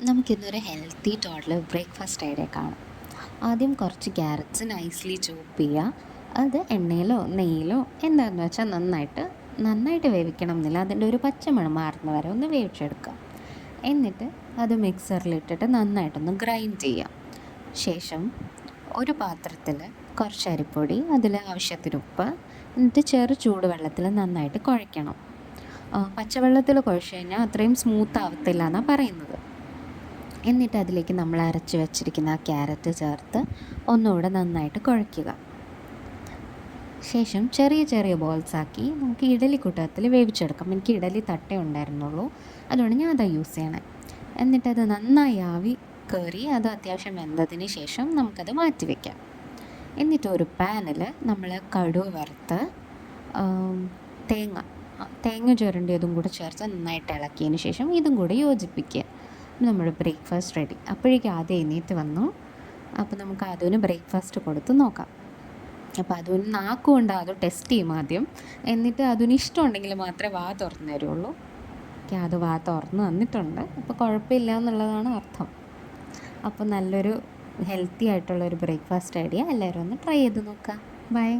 നമുക്കിന്നൊരു healthy total breakfast idea കാണാം. ആദ്യം കുറച്ച് ക്യാരറ്റ്സ് നൈസ്ലി ചോപ്പ് ചെയ്യുക. അത് എണ്ണയിലോ നെയ്യിലോ എന്താണെന്ന് വെച്ചാൽ നന്നായിട്ട് വേവിക്കണം എന്നില്ല, അതിൻ്റെ ഒരു പച്ചമണം മാറുന്ന വരെ ഒന്ന് വേവിച്ചെടുക്കുക. എന്നിട്ട് അത് മിക്സറിലിട്ടിട്ട് നന്നായിട്ടൊന്ന് ഗ്രൈൻഡ് ചെയ്യാം. ശേഷം ഒരു പാത്രത്തിൽ കുറച്ച് അരിപ്പൊടി, അതിൽ ആവശ്യത്തിന് ഉപ്പ്, എന്നിട്ട് ചെറു ചൂടുവെള്ളത്തിൽ നന്നായിട്ട് കുഴയ്ക്കണം. പച്ചവെള്ളത്തിൽ കുഴച്ച് കഴിഞ്ഞാൽ അത്രയും സ്മൂത്ത് ആവത്തില്ല എന്നാണ് പറയുന്നത്. എന്നിട്ട് അതിലേക്ക് നമ്മൾ അരച്ച് വെച്ചിരിക്കുന്ന ആ ക്യാരറ്റ് ചേർത്ത് ഒന്നുകൂടെ നന്നായിട്ട് കുഴയ്ക്കുക. ശേഷം ചെറിയ ചെറിയ ബോൾസാക്കി നമുക്ക് ഇഡലി കുട്ടകത്തിൽ വേവിച്ചെടുക്കാം. എനിക്ക് ഇഡലി തട്ടേ ഉണ്ടായിരുന്നുള്ളൂ, അതുകൊണ്ട് ഞാൻ അതാണ് യൂസ് ചെയ്യണേ. എന്നിട്ടത് നന്നായി ആവി കയറി അത് അത്യാവശ്യം വെന്തതിന് ശേഷം നമുക്കത് മാറ്റി വയ്ക്കാം. എന്നിട്ട് ഒരു പാനിൽ നമ്മൾ കടുക് വറുത്ത് തേങ്ങ ചുരണ്ടിയതും കൂടെ ചേർത്ത് നന്നായിട്ട് ഇളക്കിയതിന് ശേഷം ഇതും കൂടി യോജിപ്പിക്കുക. നമ്മുടെ ബ്രേക്ക്ഫാസ്റ്റ് റെഡി. അപ്പോഴേക്കും ആദ്യം എണീറ്റ് വന്നു. അപ്പോൾ നമുക്ക് അതിന് ബ്രേക്ക്ഫാസ്റ്റ് കൊടുത്ത് നോക്കാം. അപ്പോൾ അതിന് നാക്കുകൊണ്ട് അത് ടെസ്റ്റ് ചെയ്യും ആദ്യം. എന്നിട്ട് അതിന് ഇഷ്ടമുണ്ടെങ്കിൽ മാത്രമേ വാ തുറന്നു തരുള്ളൂ. അത് വാ തുറന്ന് തന്നിട്ടുണ്ട്, അപ്പോൾ കുഴപ്പമില്ല എന്നുള്ളതാണ് അർത്ഥം. അപ്പോൾ നല്ലൊരു ഹെൽത്തി ആയിട്ടുള്ളൊരു ബ്രേക്ക്ഫാസ്റ്റ് ഐഡിയ എല്ലാവരും ഒന്ന് ട്രൈ ചെയ്ത് നോക്കാം. ബൈ.